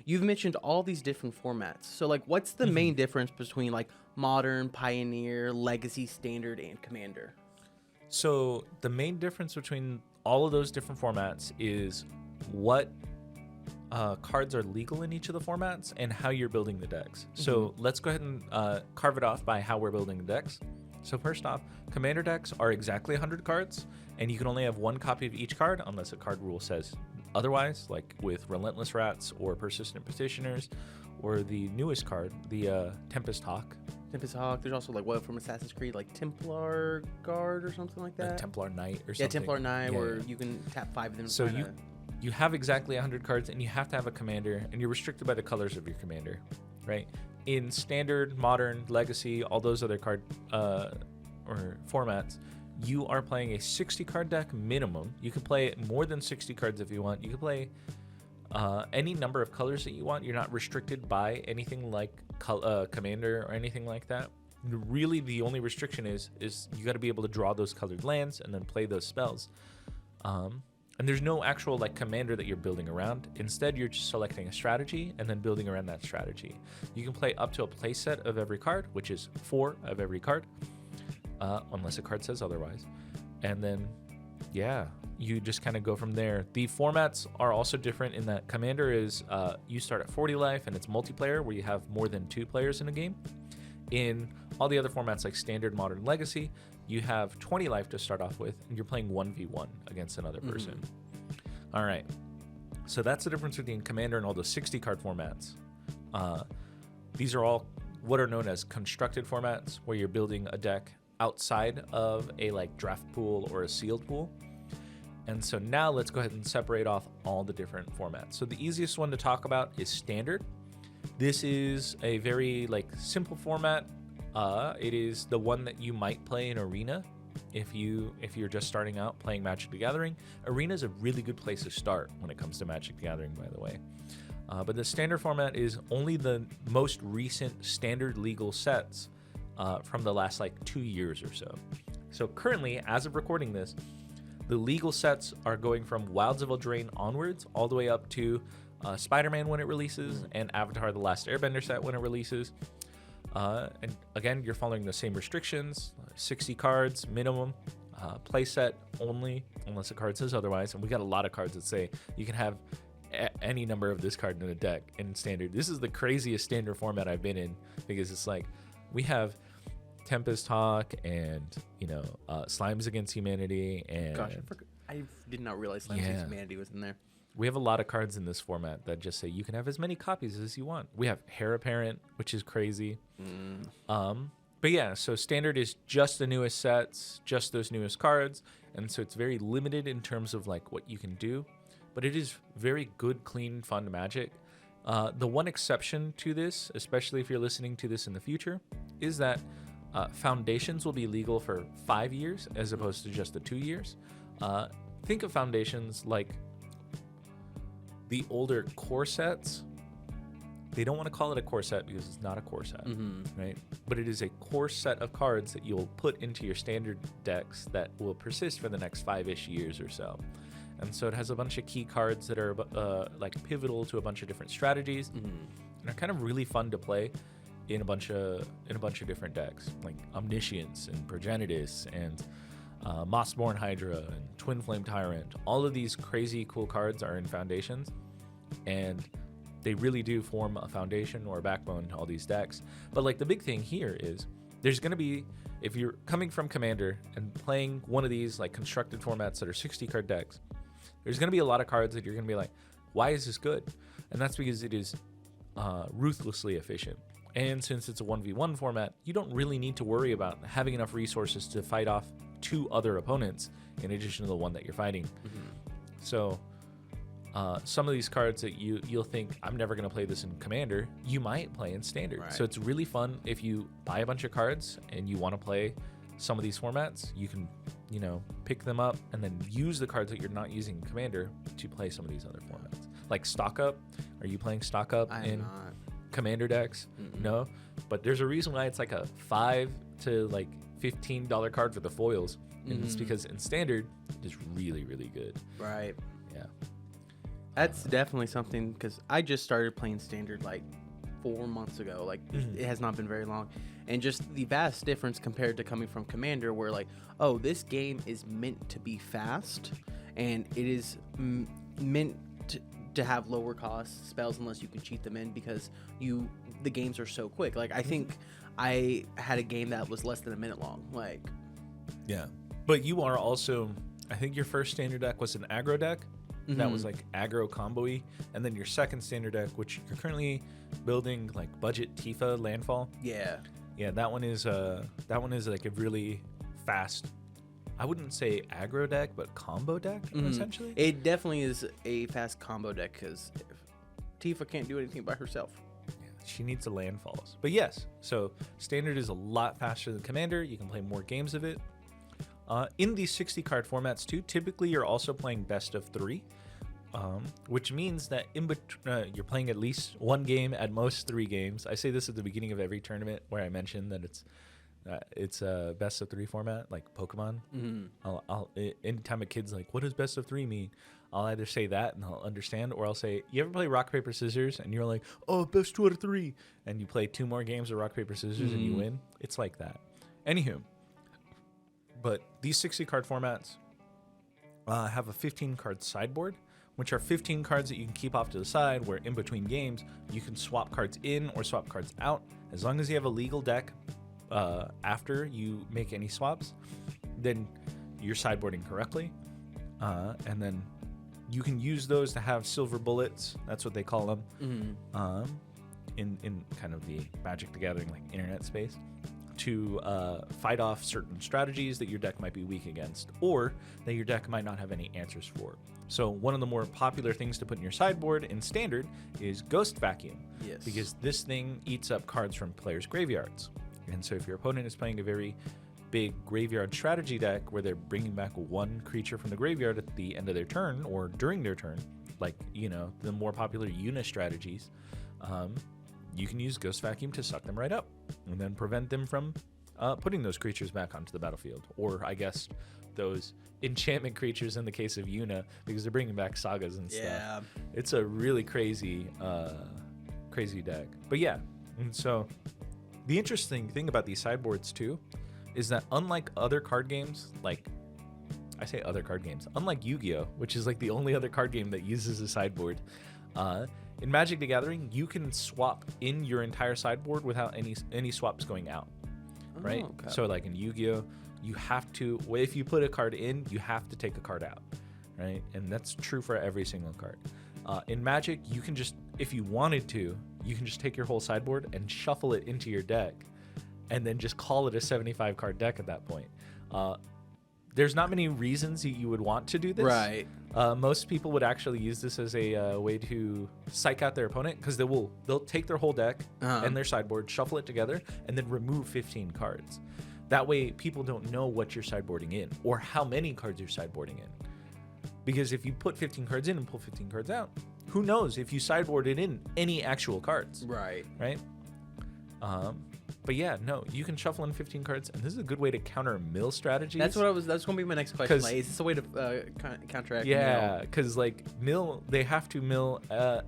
you've mentioned all these different formats. So, like, what's the main difference between, like, Modern, Pioneer, Legacy, Standard, and Commander? So the main difference between all of those different formats is what cards are legal in each of the formats and how you're building the decks. So let's go ahead and carve it off by how we're building the decks. So first off, Commander decks are exactly 100 cards, and you can only have one copy of each card unless a card rule says otherwise, like with Relentless Rats or Persistent Petitioners, or the newest card, the Tempest Hawk. Tempest Hawk. There's also, like, what from Assassin's Creed, like Templar Guard or something like that? Templar Knight or something. Yeah, Templar Knight, where you can tap 5 of them. So you have exactly 100 cards, and you have to have a commander, and you're restricted by the colors of your commander, right? In Standard, Modern, Legacy, all those other card or formats, you are playing a 60 card deck minimum. You can play more than 60 cards if you want. You can play any number of colors that you want. You're not restricted by anything like commander or anything like that. Really, the only restriction is you got to be able to draw those colored lands and then play those spells. And there's no actual, like, commander that you're building around. Instead, you're just selecting a strategy and then building around that strategy. You can play up to a play set of every card, which is 4 of every card, unless a card says otherwise. And then, yeah, you just kind of go from there. The formats are also different in that Commander is you start at 40 life, and it's multiplayer where you have more than 2 players in a game. In all the other formats like Standard, Modern, Legacy, you have 20 life to start off with, and you're playing 1v1 against another person. All right. So that's the difference between Commander and all the 60 card formats. These are all what are known as constructed formats, where you're building a deck outside of a, like, draft pool or a sealed pool. And so now let's go ahead and separate off all the different formats. So the easiest one to talk about is Standard. This is a very, like, simple format. It is the one that you might play in Arena if you're just starting out playing Magic the Gathering. Arena is a really good place to start when it comes to Magic the Gathering, by the way. But the Standard format is only the most recent Standard legal sets from the last, like, 2 years or so. So currently, as of recording this, the legal sets are going from Wilds of Eldraine onwards all the way up to Spider-Man when it releases, and Avatar: The Last Airbender set when it releases. And again, you're following the same restrictions: 60 cards minimum, play set only, unless a card says otherwise. And we got a lot of cards that say you can have any number of this card in a deck in Standard. This is the craziest Standard format I've been in, because it's like we have Tempest Hawk and, Slimes Against Humanity, and Gosh, I did not realize Slimes Against Humanity was in there. We have a lot of cards in this format that just say you can have as many copies as you want. We have Heir Apparent, which is crazy. But yeah, so Standard is just the newest sets, just those newest cards, and so it's very limited in terms of, like, what you can do. But it is very good, clean, fun Magic. The one exception to this, especially if you're listening to this in the future, is that Foundations will be legal for 5 years as opposed to just the 2 years. Think of Foundations like the older core sets. They don't want to call it a core set because it's not a core set, right? But it is a core set of cards that you'll put into your Standard decks that will persist for the next 5-ish years or so. And so it has a bunch of key cards that are like pivotal to a bunch of different strategies, and are kind of really fun to play in a bunch of different decks, like Omniscience and Progenitus and Mossborn Hydra and Twin Flame Tyrant. All of these crazy cool cards are in Foundations, and they really do form a foundation or a backbone to all these decks. But, like, the big thing here is there's going to be, if you're coming from Commander and playing one of these, like, constructed formats that are 60 card decks, there's going to be a lot of cards that you're going to be like, why is this good? And that's because it is ruthlessly efficient. And since it's a 1v1 format, you don't really need to worry about having enough resources to fight off 2 other opponents in addition to the one that you're fighting. So some of these cards that you'll think, I'm never going to play this in Commander, you might play in Standard. Right. So it's really fun if you buy a bunch of cards and you want to play some of these formats. You can, pick them up and then use the cards that you're not using in Commander to play some of these other formats. Like Stock Up. Are you playing Stock Up in Commander decks? No, but there's a reason why it's like a $5 to like $15 card for the foils, and it's because in Standard it is really, really good. Right. Yeah. That's definitely something, because I just started playing Standard like 4 months ago. Like, it has not been very long. And just the vast difference compared to coming from Commander, where like, oh, this game is meant to be fast, and it is meant to have lower cost spells unless you can cheat them in, because the games are so quick. Like, I think I had a game that was less than a minute long. Like, yeah. But you are also, I think your first Standard deck was an aggro deck. That was like aggro combo-y. And then your second Standard deck, which you're currently building, like budget Tifa Landfall. Yeah. Yeah, that one is like a really fast, I wouldn't say aggro deck, but combo deck, essentially. It definitely is a fast combo deck, because Tifa can't do anything by herself. Yeah, she needs the landfalls. But yes, so Standard is a lot faster than Commander. You can play more games of it. In these 60 card formats too, typically you're also playing best of 3, which means that you're playing at least one game, at most 3 games. I say this at the beginning of every tournament where I mention that it's a best of 3 format, like Pokemon. I'll anytime a kid's like, what does best of 3 mean? I'll either say that and I'll understand, or I'll say, you ever play rock paper scissors and you're like, oh, best 2 out of 3, and you play 2 more games of rock paper scissors and you win. It's like that. Anywho. But these 60 card formats have a 15 card sideboard, which are 15 cards that you can keep off to the side, where in between games you can swap cards in or swap cards out. As long as you have a legal deck after you make any swaps, then you're sideboarding correctly. And then you can use those to have silver bullets. That's what they call them in kind of the Magic the Gathering like internet space, to fight off certain strategies that your deck might be weak against, or that your deck might not have any answers for. So one of the more popular things to put in your sideboard in Standard is Ghost Vacuum. Yes. Because this thing eats up cards from players' graveyards. And so if your opponent is playing a very big graveyard strategy deck where they're bringing back one creature from the graveyard at the end of their turn or during their turn, like, you know, the more popular Una strategies, you can use Ghost Vacuum to suck them right up and then prevent them from putting those creatures back onto the battlefield. Or, I guess, those enchantment creatures in the case of Una, because they're bringing back sagas and stuff. Yeah. It's a really crazy deck. But yeah, and so the interesting thing about these sideboards, too, is that unlike other card games, like, I say other card games, unlike Yu-Gi-Oh!, which is like the only other card game that uses a sideboard, in Magic the Gathering, you can swap in your entire sideboard without any swaps going out, right? Okay. So like in Yu-Gi-Oh, you have to, if you put a card in, you have to take a card out, right? And that's true for every single card. In Magic, you can just, if you wanted to, you can just take your whole sideboard and shuffle it into your deck, and then just call it a 75 card deck at that point. There's not many reasons you would want to do this. Right. Most people would actually use this as a way to psych out their opponent, because they'll take their whole deck and their sideboard, shuffle it together, and then remove 15 cards. That way, people don't know what you're sideboarding in or how many cards you're sideboarding in. Because if you put 15 cards in and pull 15 cards out, who knows if you sideboarded in any actual cards. Right. Right? But yeah, no, you can shuffle in 15 cards, and this is a good way to counter mill strategies. That's going to be my next question. Like, is this a way to counteract Yeah, because like they have to mill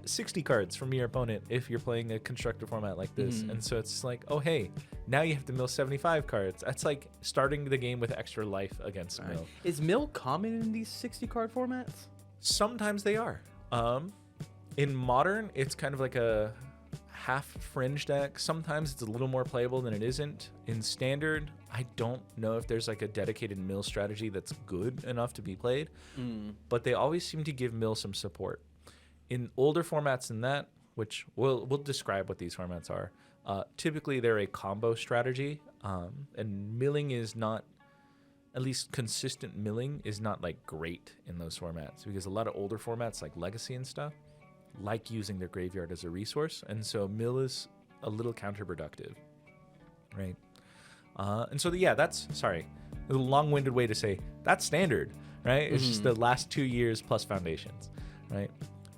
60 cards from your opponent if you're playing a constructed format like this. And so it's like, oh, hey, now you have to mill 75 cards. That's like starting the game with extra life against mill. Is mill common in these 60 card formats? Sometimes they are. In Modern, it's kind of like a half fringe deck. Sometimes it's a little more playable than it isn't. In Standard, I don't know if there's like a dedicated mill strategy that's good enough to be played, but they always seem to give mill some support. In older formats than that, which we'll describe what these formats are, typically they're a combo strategy, and milling is not, at least consistent milling is not like great in those formats, because a lot of older formats like Legacy and stuff like using their graveyard as a resource, and so mill is a little counterproductive, right? And so that's a long-winded way to say that's Standard, right? It's just the last 2 years plus Foundations, right?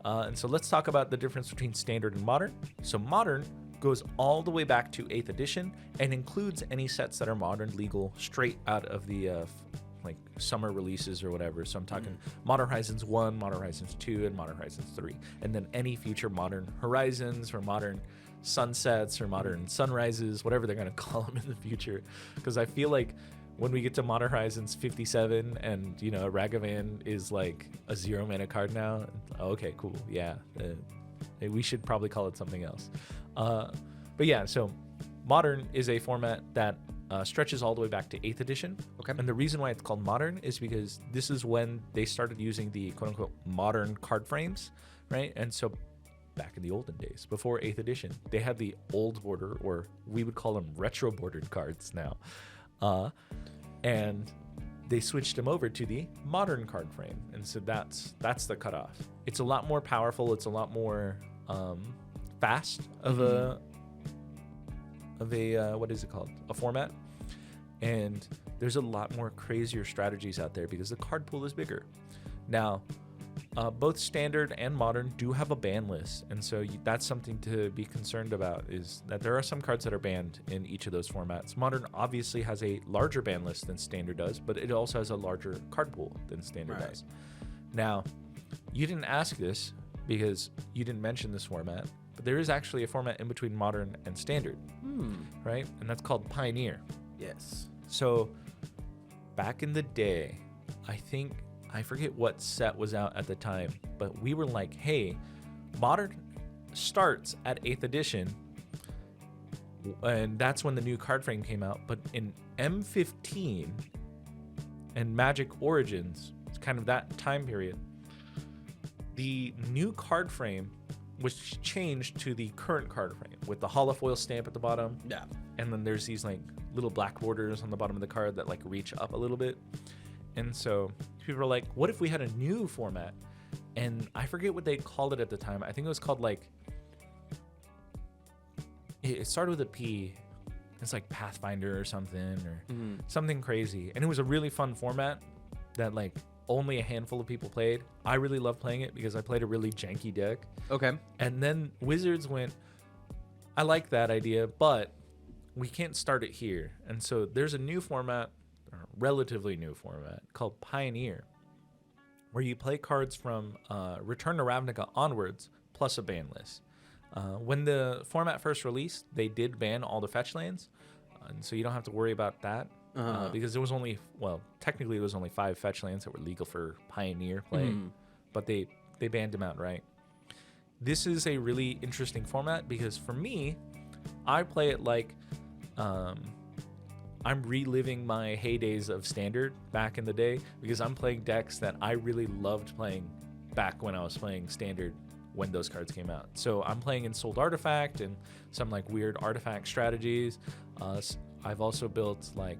And so let's talk about the difference between Standard and Modern. So Modern goes all the way back to 8th edition and includes any sets that are Modern legal straight out of the like summer releases or whatever. So I'm talking Modern Horizons 1, Modern Horizons 2, and Modern Horizons 3. And then any future Modern Horizons or Modern Sunsets or Modern Sunrises, whatever they're going to call them in the future. Because I feel like when we get to Modern Horizons 57 and, you know, Ragavan is like a 0-mana card now, okay, cool. Yeah. We should probably call it something else. But yeah, so Modern is a format that stretches all the way back to 8th edition. Okay. And the reason why it's called Modern is because this is when they started using the quote-unquote modern card frames, right? And so back in the olden days, before 8th edition, they had the old border, or we would call them retro bordered cards now. And they switched them over to the modern card frame. And so that's the cutoff. It's a lot more powerful. It's a lot more fast of a what is it called? A format. And there's a lot more crazier strategies out there because the card pool is bigger. Now, both standard and modern do have a ban list, and so that's something to be concerned about, is that there are some cards that are banned in each of those formats. Modern obviously has a larger ban list than standard does, but it also has a larger card pool than standard does. Now, you didn't ask this because you didn't mention this format, but there is actually a format in between modern and standard, right? And that's called Pioneer. Yes. So back in the day, I forget what set was out at the time, but we were like, hey, Modern starts at 8th edition, and that's when the new card frame came out. But in M15 and Magic Origins, it's kind of that time period, the new card frame was changed to the current card frame with the holofoil stamp at the bottom. Yeah. And then there's these like little black borders on the bottom of the card that like reach up a little bit. And so people are like, what if we had a new format? And I forget what they called it at the time. I think it was called like, it started with a P. It's like Pathfinder or something, or something crazy. And it was a really fun format that like only a handful of people played. I really loved playing it because I played a really janky deck. Okay. And then Wizards went, I like that idea, but we can't start it here. And so there's a new format, or relatively new format, called Pioneer, where you play cards from Return to Ravnica onwards, plus a ban list. When the format first released, they did ban all the fetch lands, and so you don't have to worry about that. Because there was only, technically there was only 5 fetch lands that were legal for Pioneer play, but they banned them out, right? This is a really interesting format because for me, I play it like I'm reliving my heydays of Standard back in the day, because I'm playing decks that I really loved playing back when I was playing Standard when those cards came out. So I'm playing Ensouled Artifact and some like weird artifact strategies. I've also built like,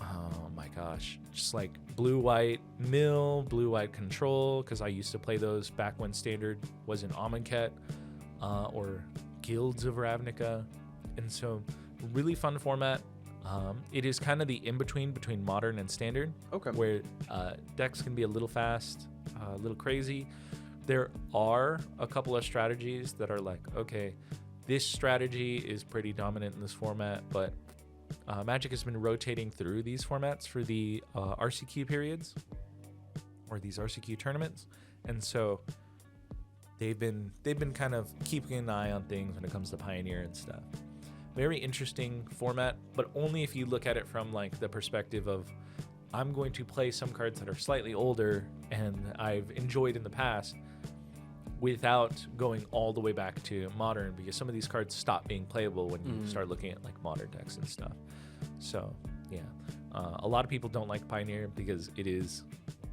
oh my gosh, just like blue-white mill, blue-white control, because I used to play those back when Standard was in Amonkhet, or Guilds of Ravnica. And so really fun format. It is kind of the in-between between modern and standard, where decks can be a little fast, a little crazy. There are a couple of strategies that are like, okay, this strategy is pretty dominant in this format, but Magic has been rotating through these formats for the RCQ periods, or these RCQ tournaments, and so they've been kind of keeping an eye on things when it comes to Pioneer and stuff. Very interesting format, but only if you look at it from like the perspective of, I'm going to play some cards that are slightly older and I've enjoyed in the past, without going all the way back to modern, because some of these cards stop being playable when you start looking at like modern decks and stuff. So yeah, a lot of people don't like Pioneer because it is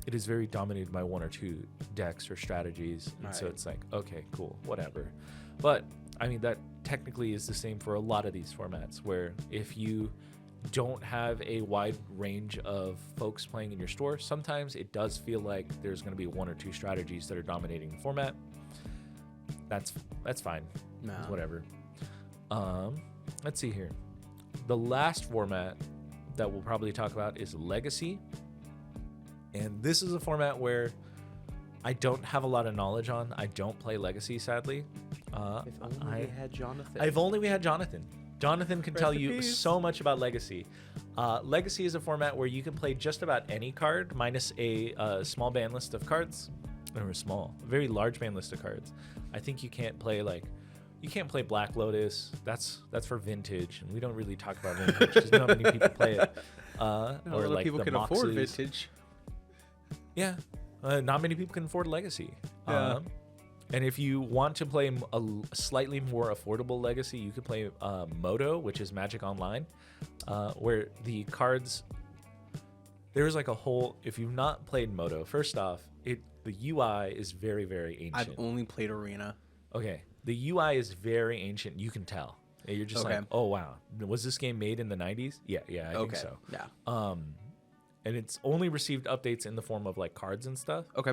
very dominated by 1 or 2 decks or strategies, and so it's like, okay, cool, whatever. But I mean, that technically is the same for a lot of these formats, where if you don't have a wide range of folks playing in your store, sometimes it does feel like there's going to be 1 or 2 strategies that are dominating the format. That's fine. No. It's whatever. Let's see here. The last format that we'll probably talk about is Legacy. And this is a format where I don't have a lot of knowledge on. I don't play Legacy, sadly. If only we had Jonathan. If only we had Jonathan. Jonathan can tell you so much about Legacy. Legacy is a format where you can play just about any card minus a small ban list of cards, or a very large ban list of cards. I think you can't play Black Lotus. That's for Vintage, and we don't really talk about Vintage because not many people play it. Or like people can afford Vintage. Yeah, not many people can afford Legacy. Yeah. And if you want to play a slightly more affordable Legacy, you could play Moto, which is Magic Online, where the cards. There's like a whole. If you've not played Moto, first off, the UI is very, very ancient. I've only played Arena. Okay, the UI is very ancient. You can tell. You're just like, oh wow, was this game made in the 90s? Yeah, I think so. Yeah. And it's only received updates in the form of like cards and stuff. Okay.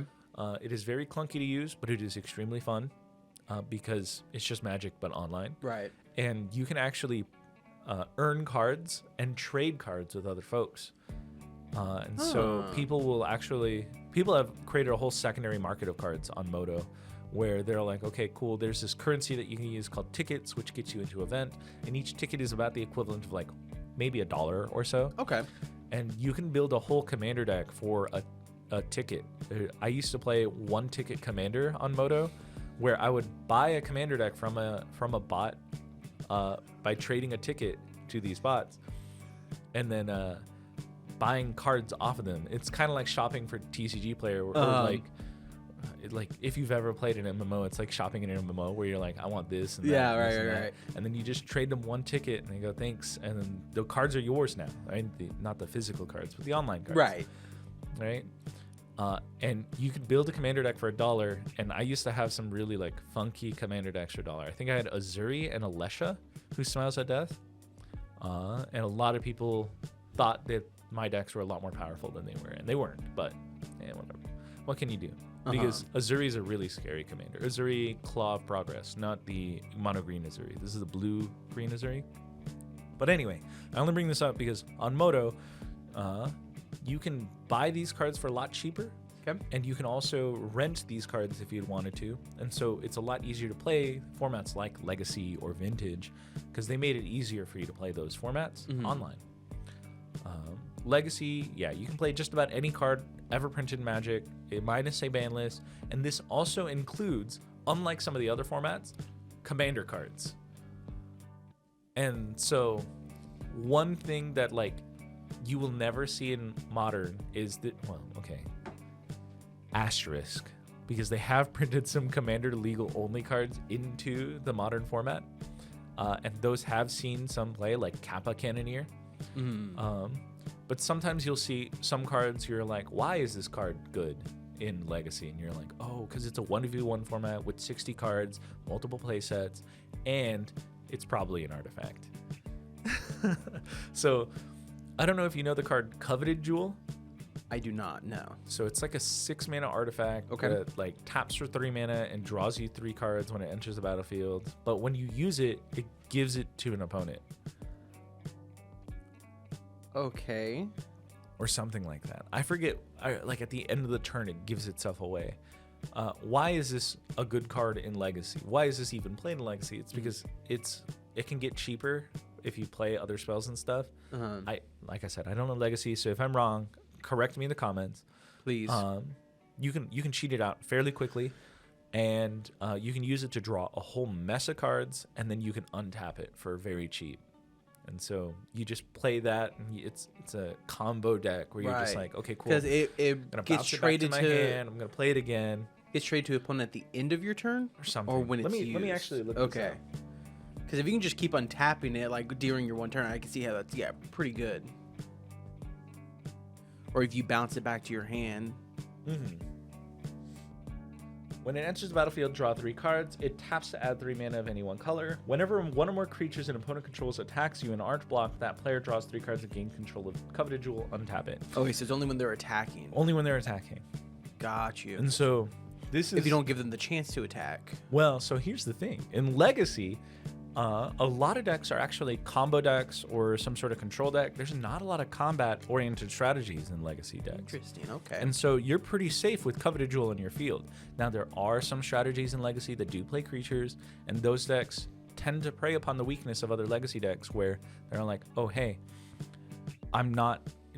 It is very clunky to use, but it is extremely fun because it's just Magic but online. Right. And you can actually earn cards and trade cards with other folks. So people have created a whole secondary market of cards on Moto where they're like, okay, cool, there's this currency that you can use called tickets, which gets you into an event. And each ticket is about the equivalent of like maybe $1 or so. Okay. And you can build a whole commander deck for a ticket. I used to play one ticket commander on Moto, where I would buy a commander deck from a bot by trading a ticket to these bots, and then buying cards off of them. It's kind of like shopping for TCG player, or like if you've ever played an MMO, it's like shopping in an MMO where you're like, I want this and that, right. And then you just trade them one ticket and they go thanks, and then the cards are yours now, right? Not the physical cards, but the online cards, right? And you could build a commander deck for $1, and I used to have some really like funky commander decks for $1. I think I had Azuri and Alesha, who smiles at death, and a lot of people thought that my decks were a lot more powerful than they were, and they weren't. But whatever. What can you do? Because Azuri is a really scary commander. Azuri, Claw of Progress, not the mono green Azuri. This is the blue green Azuri. But anyway, I only bring this up because on Moto, you can buy these cards for a lot cheaper. Okay. And you can also rent these cards if you'd wanted to. And so it's a lot easier to play formats like Legacy or Vintage because they made it easier for you to play those formats online. Legacy, yeah, you can play just about any card ever printed in Magic, minus a ban list. And this also includes, unlike some of the other formats, commander cards. And so one thing that like you will never see in Modern is that, asterisk, because they have printed some Commander legal only cards into the Modern format, and those have seen some play, like Kappa Cannoneer. But sometimes you'll see some cards you're like, why is this card good in Legacy? And you're like, oh, because it's a 1v1 format with 60 cards, multiple play sets, and it's probably an artifact. So I don't know if you know the card Coveted Jewel. I do not know. So it's like a 6-mana artifact that like taps for 3 mana and draws you 3 cards when it enters the battlefield. But when you use it, it gives it to an opponent. Okay. Or something like that. I forget. Like at the end of the turn, it gives itself away. Why is this a good card in Legacy? Why is this even played in Legacy? It's because it can get cheaper if you play other spells and stuff. Like I said, I don't know Legacy, so if I'm wrong, correct me in the comments, please. You can cheat it out fairly quickly, and you can use it to draw a whole mess of cards, and then you can untap it for very cheap. And so you just play that, and it's a combo deck where you're just like, okay, cool. Because it gets traded to my hand. I'm gonna play it again. Gets traded to an opponent at the end of your turn, or something, or when it's used. Let me actually look. Okay. Because if you can just keep untapping it like during your one turn, I can see how that's pretty good. Or if you bounce it back to your hand. When it enters the battlefield, draw 3 cards. It taps to add 3 mana of any one color. Whenever one or more creatures an opponent controls attacks you and aren't blocked, that player draws 3 cards and gains control of Coveted Jewel. Untap it. Okay, so it's only when they're attacking. Only when they're attacking. Got you. And so this is if you don't give them the chance to attack. Well, so here's the thing. In Legacy, a lot of decks are actually combo decks or some sort of control deck. There's not a lot of combat-oriented strategies in Legacy decks. Interesting, okay. And so you're pretty safe with Coveted Jewel in your field. Now, there are some strategies in Legacy that do play creatures, and those decks tend to prey upon the weakness of other Legacy decks where they're like, oh, hey,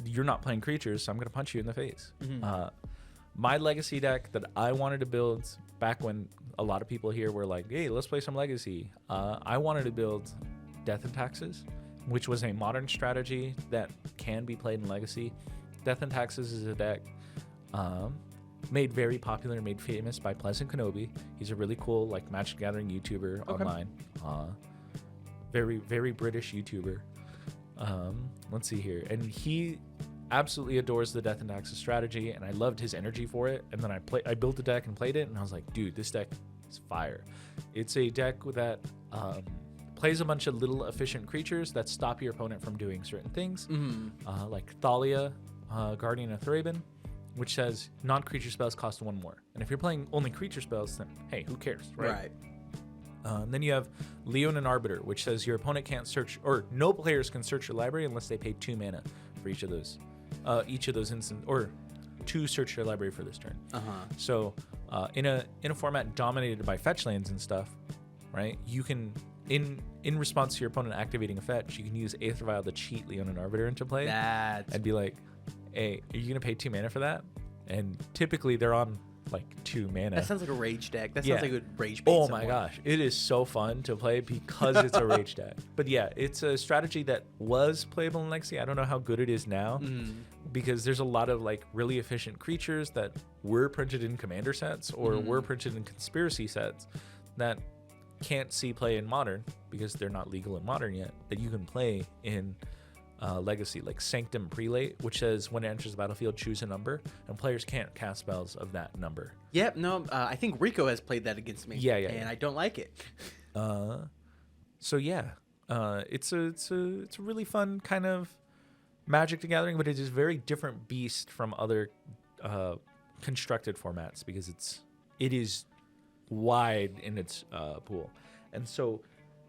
you're not playing creatures, so I'm gonna punch you in the face. Mm-hmm. My Legacy deck that I wanted to build back when a lot of people here were like, hey, let's play some Legacy. I wanted to build Death and Taxes, which was a modern strategy that can be played in Legacy. Death and Taxes is a deck made very popular, made famous by Pleasant Kenobi. He's a really cool like Magic the Gathering YouTuber online. Very, very British YouTuber. Let's see here. And he absolutely adores the Death and Taxes strategy, and I loved his energy for it. And then I built the deck and played it, and I was like, dude, this deck is fire. It's a deck that plays a bunch of little efficient creatures that stop your opponent from doing certain things, like Thalia, Guardian of Thraben, which says non-creature spells cost 1 more. And if you're playing only creature spells, then hey, who cares, right? Then you have Leon and Arbiter, which says your opponent can't search, or no players can search your library unless they pay 2 mana for each of those instants, or 2 search your library for this turn. So in a format dominated by fetch lands and stuff, right? You can in response to your opponent activating a fetch, you can use Aether Vial to cheat Leon and Arbiter into play. And be like, hey, are you gonna pay 2 mana for that? And typically they're on like 2 mana. That sounds like a rage deck. That sounds like a rage. Oh my gosh, it is so fun to play because it's a rage deck. But yeah, it's a strategy that was playable in Legacy. I don't know how good it is now, because there's a lot of like really efficient creatures that were printed in Commander sets or were printed in Conspiracy sets that can't see play in Modern because they're not legal in Modern yet, that you can play in Legacy, like Sanctum Prelate, which says when it enters the battlefield, choose a number, and players can't cast spells of that number. Yep, no, I think Rico has played that against me. And I don't like it. So yeah, it's a really fun kind of Magic the Gathering, but it is very different beast from other constructed formats because it is wide in its pool. And so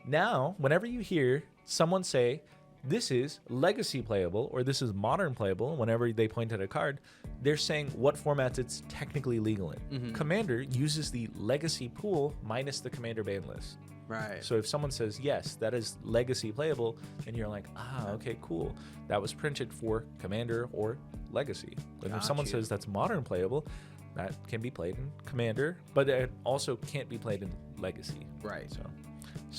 now, whenever you hear someone say, this is Legacy playable, or this is Modern playable, whenever they point at a card, they're saying what formats it's technically legal in. Commander uses the Legacy pool minus the Commander ban list. Right. So if someone says, yes, that is Legacy playable, and you're like, okay, cool. That was printed for Commander or Legacy. And if someone says that's Modern playable, that can be played in Commander, but it also can't be played in Legacy. Right. So